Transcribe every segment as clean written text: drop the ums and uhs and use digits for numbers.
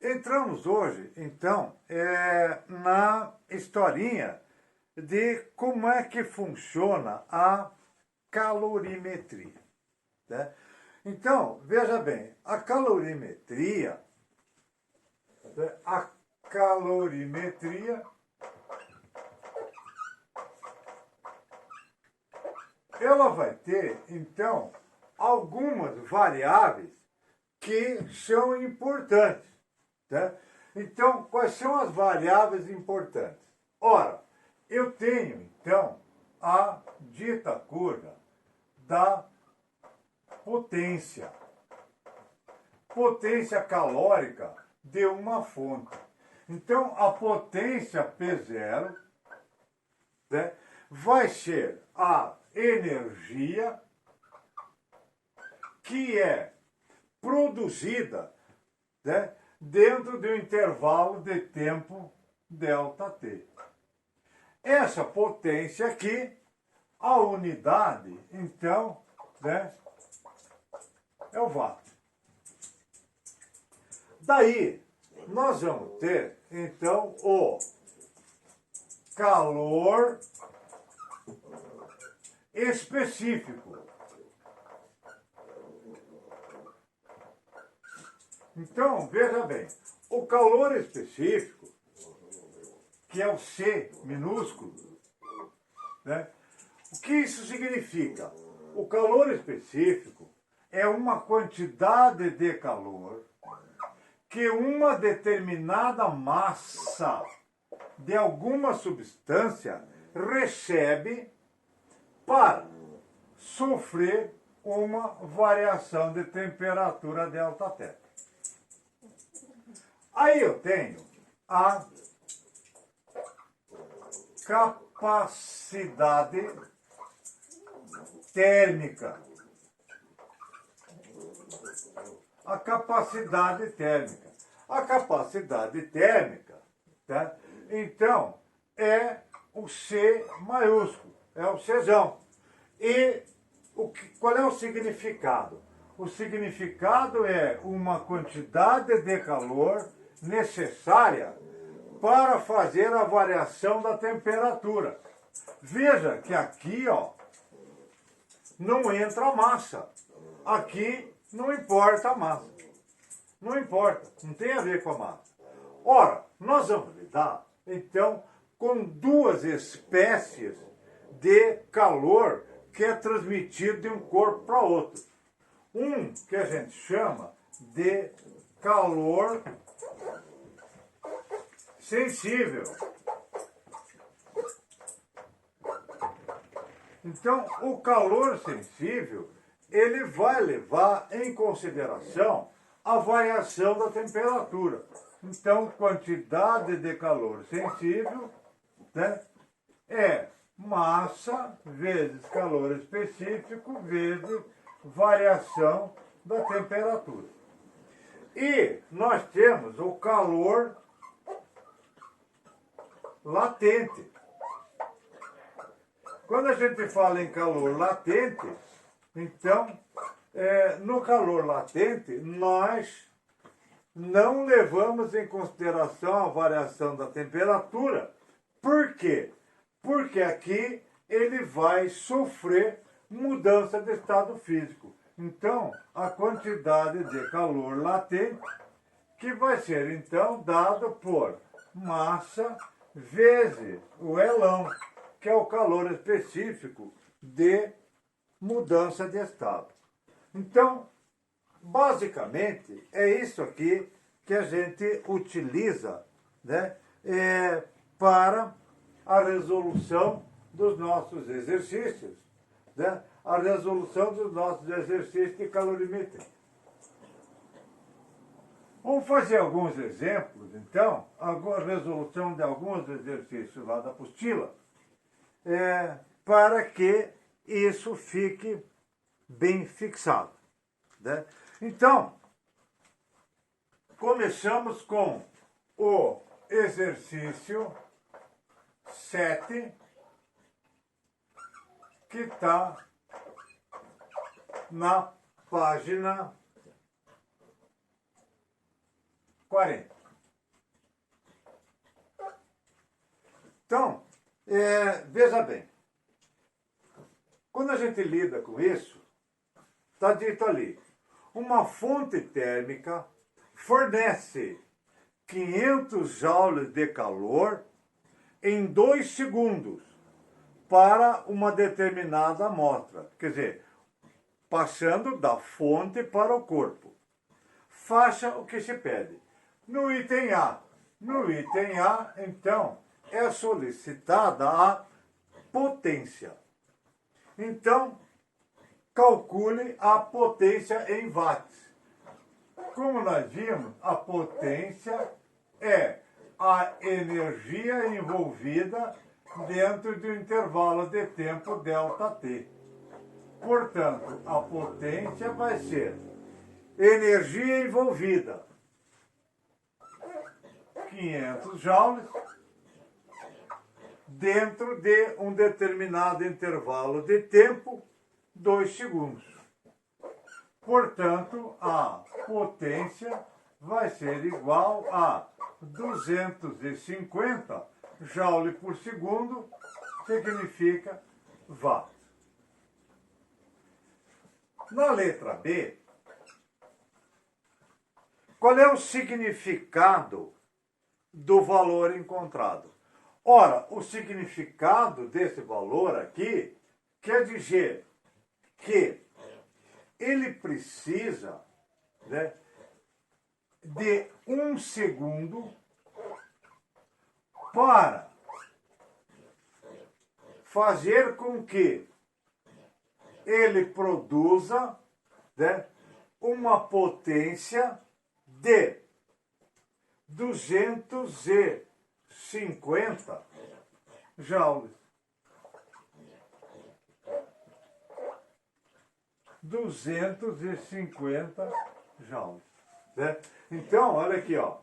Entramos hoje, então, na historinha de como é que funciona a calorimetria, né? Então, veja bem, a calorimetria, ela vai ter, então, algumas variáveis que são importantes, né? Então, quais são as variáveis importantes? Ora, eu tenho, então, a dita curva da potência calórica de uma fonte. Então, a potência P0, né, vai ser a energia que é produzida, né, dentro de um intervalo de tempo ΔT. Essa potência aqui, a unidade, então, né, é o watt. Daí, nós vamos ter, então, o calor específico. Então, veja bem, o calor específico, que é o C minúsculo, né? O que isso significa? O calor específico é uma quantidade de calor que uma determinada massa de alguma substância recebe para sofrer uma variação de temperatura ΔT. Aí eu tenho a capacidade térmica. A capacidade térmica. A capacidade térmica, tá? Então, é o C maiúsculo, é o Czão. E qual é o significado? O significado é uma quantidade de calor necessária para fazer a variação da temperatura. Veja que aqui, ó, não entra a massa. Aqui não importa a massa. Não importa, não tem a ver com a massa. Ora, nós vamos lidar, então, com duas espécies de calor que é transmitido de um corpo para outro. Um que a gente chama de calor sensível. Então, o calor sensível, ele vai levar em consideração a variação da temperatura. Então, quantidade de calor sensível, né, é massa vezes calor específico vezes variação da temperatura. E nós temos o calor latente. Quando a gente fala em calor latente, então, no calor latente, nós não levamos em consideração a variação da temperatura. Por quê? Porque aqui ele vai sofrer mudança de estado físico. Então, a quantidade de calor latente, que vai ser, então, dado por massa vezes o Elão, que é o calor específico de mudança de estado. Então, basicamente, é isso aqui que a gente utiliza, né, para a resolução dos nossos exercícios, né, a resolução dos nossos exercícios de calorimetria. Vamos fazer alguns exemplos, então, a resolução de alguns exercícios lá da apostila, para que isso fique bem fixado, né? Então, começamos com o exercício 7, que está na página 40. Então, veja bem, quando a gente lida com isso, está dito ali, uma fonte térmica fornece 500 joules de calor em 2 segundos para uma determinada amostra. Quer dizer, passando da fonte para o corpo. Faça o que se pede. No item A. No item A, então, é solicitada a potência. Então, calcule a potência em watts. Como nós vimos, a potência é a energia envolvida dentro de um intervalo de tempo ΔT. Portanto, a potência vai ser energia envolvida, 500 joules, dentro de um determinado intervalo de tempo, 2 segundos. Portanto, a potência vai ser igual a 250 joule por segundo, significa watt. Na letra B, qual é o significado do valor encontrado? Ora, o significado desse valor aqui quer dizer que ele precisa, né, de 1 segundo para fazer com que ele produza, né, uma potência de 250 joules. 250 joules. Né? Então, olha aqui, ó.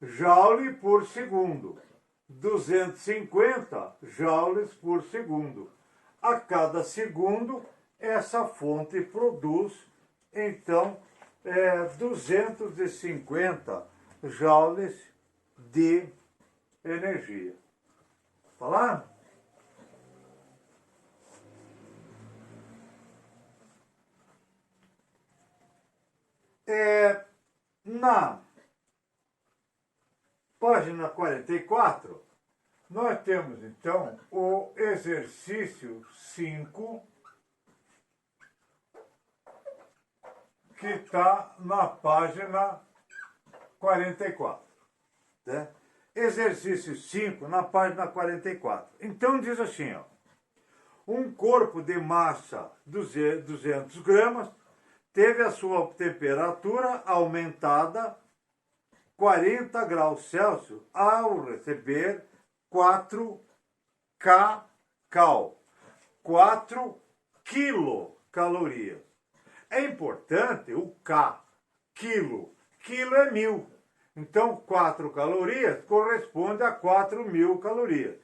Joule por segundo. 250 joules por segundo. A cada segundo, essa fonte produz, então, 250 joules de energia. Falar? Na página 44, nós temos, então, o exercício 5, que está na página 44. Né? Exercício 5, na página 44. Então, diz assim, ó, um corpo de massa 200 gramas teve a sua temperatura aumentada 40 graus Celsius ao receber 4 kcal, 4 quilocalorias. É importante o K, quilo. Quilo é 1000. Então, 4 calorias corresponde a 4.000 calorias.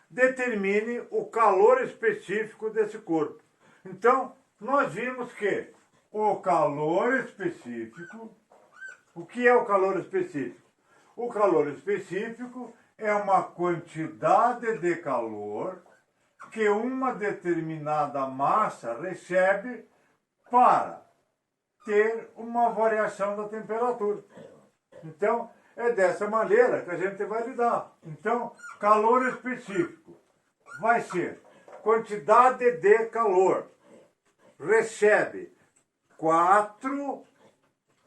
Determine o calor específico desse corpo. Então, nós vimos que o calor específico... O que é o calor específico? O calor específico é uma quantidade de calor que uma determinada massa recebe para ter uma variação da temperatura. Então, é dessa maneira que a gente vai lidar. Então, calor específico vai ser quantidade de calor. Recebe 4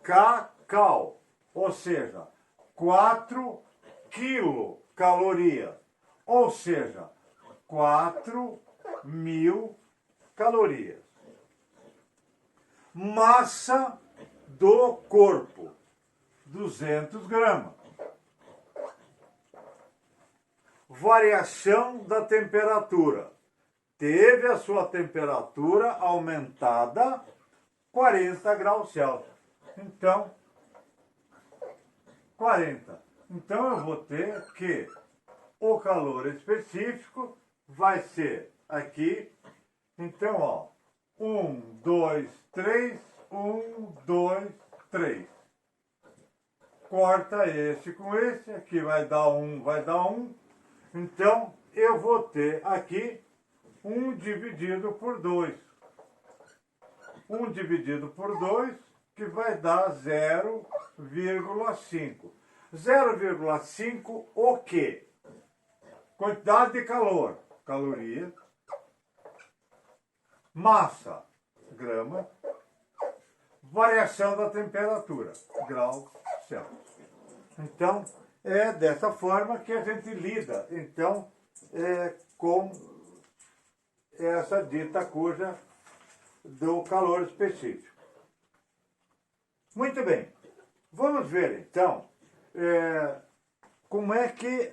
kcal, ou seja, 4 quilocalorias, ou seja, 4.000 calorias. Massa do corpo, 200 gramas. Variação da temperatura. Teve a sua temperatura aumentada 40 graus Celsius. Então, 40. Então, eu vou ter que o calor específico vai ser aqui. Então, ó, 1, 2, 3, 1, 2, 3. Corta esse com esse, aqui vai dar 1, vai dar 1. Então, eu vou ter aqui 1 dividido por 2. 1 dividido por 2, que vai dar 0,5. 0,5 o quê? Quantidade de calor, caloria, massa, grama, variação da temperatura, graus Celsius. Então, é dessa forma que a gente lida, então, com essa dita cuja do calor específico. Muito bem. Vamos ver, então, como é que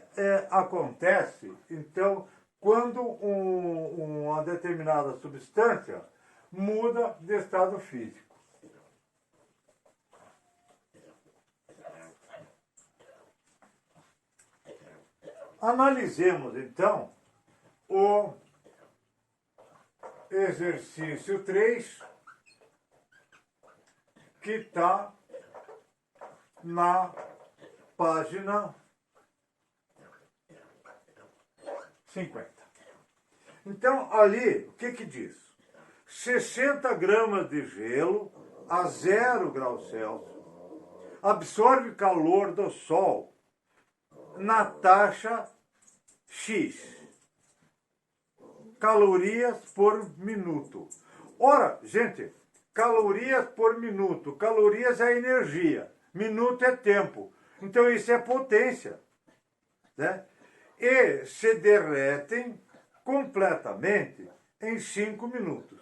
acontece, então, quando uma determinada substância muda de estado físico. Analisemos, então, o exercício 3, que está na página 50. Então, ali, o que diz? 60 gramas de gelo a 0 graus Celsius absorve calor do Sol na taxa X, calorias por minuto. Ora, gente, calorias por minuto. Calorias é energia. Minuto é tempo. Então, isso é potência. Né? E se derretem completamente em 5 minutos.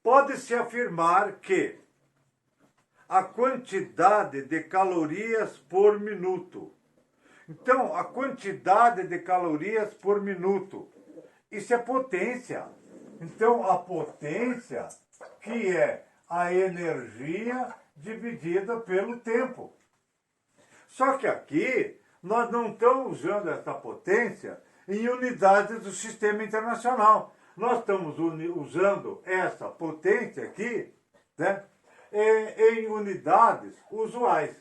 Pode-se afirmar que a quantidade de calorias por minuto. Então, a quantidade de calorias por minuto. Isso é potência. Então, a potência, que é a energia dividida pelo tempo. Só que aqui, nós não estamos usando essa potência em unidades do sistema internacional. Nós estamos usando essa potência aqui, né, em unidades usuais.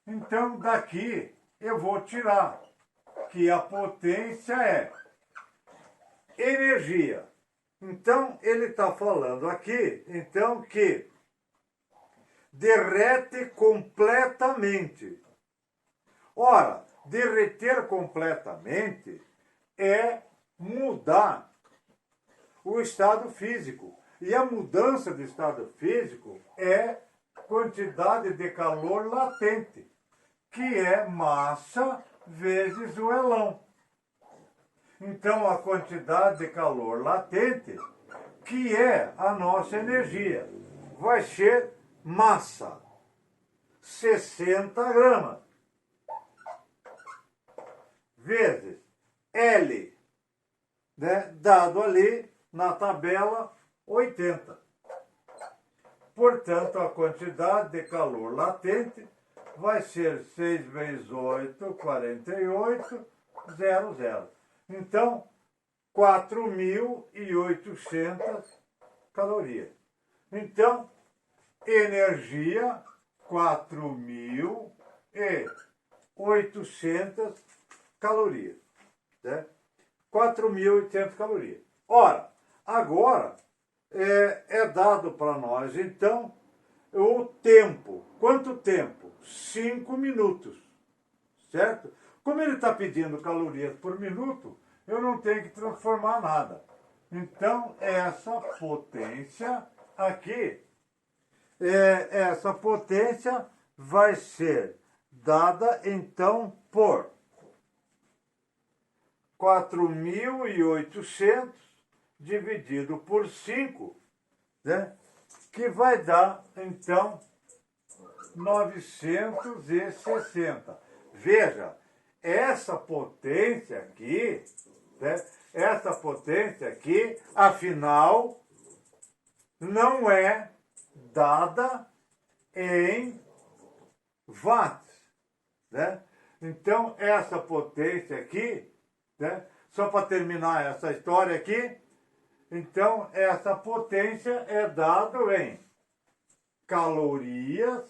Então, daqui eu vou tirar que a potência é energia. Então, ele está falando aqui, então, que derrete completamente. Ora, derreter completamente é mudar o estado físico. E a mudança de estado físico é quantidade de calor latente, que é massa vezes o elão. Então, a quantidade de calor latente, que é a nossa energia, vai ser massa, 60 gramas, vezes L, né, dado ali na tabela 80. Portanto, a quantidade de calor latente vai ser 6 vezes 8, 48, 00. Então, 4.800 calorias. Então, energia, 4.800 calorias. Né? 4.800 calorias. Ora, agora é dado para nós, então, o tempo. Quanto tempo? 5 minutos. Certo? Como ele está pedindo calorias por minuto, eu não tenho que transformar nada. Então, essa potência aqui, essa potência vai ser dada, então, por 4.800 dividido por 5, né? Que vai dar, então, 960. Veja, essa potência aqui, né? Essa potência aqui, afinal, não é dada em watts, né? Então, essa potência aqui, né? Só para terminar essa história aqui, então, essa potência é dada em calorias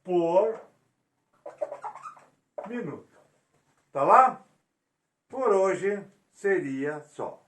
por minuto. Tá lá? Por hoje seria só.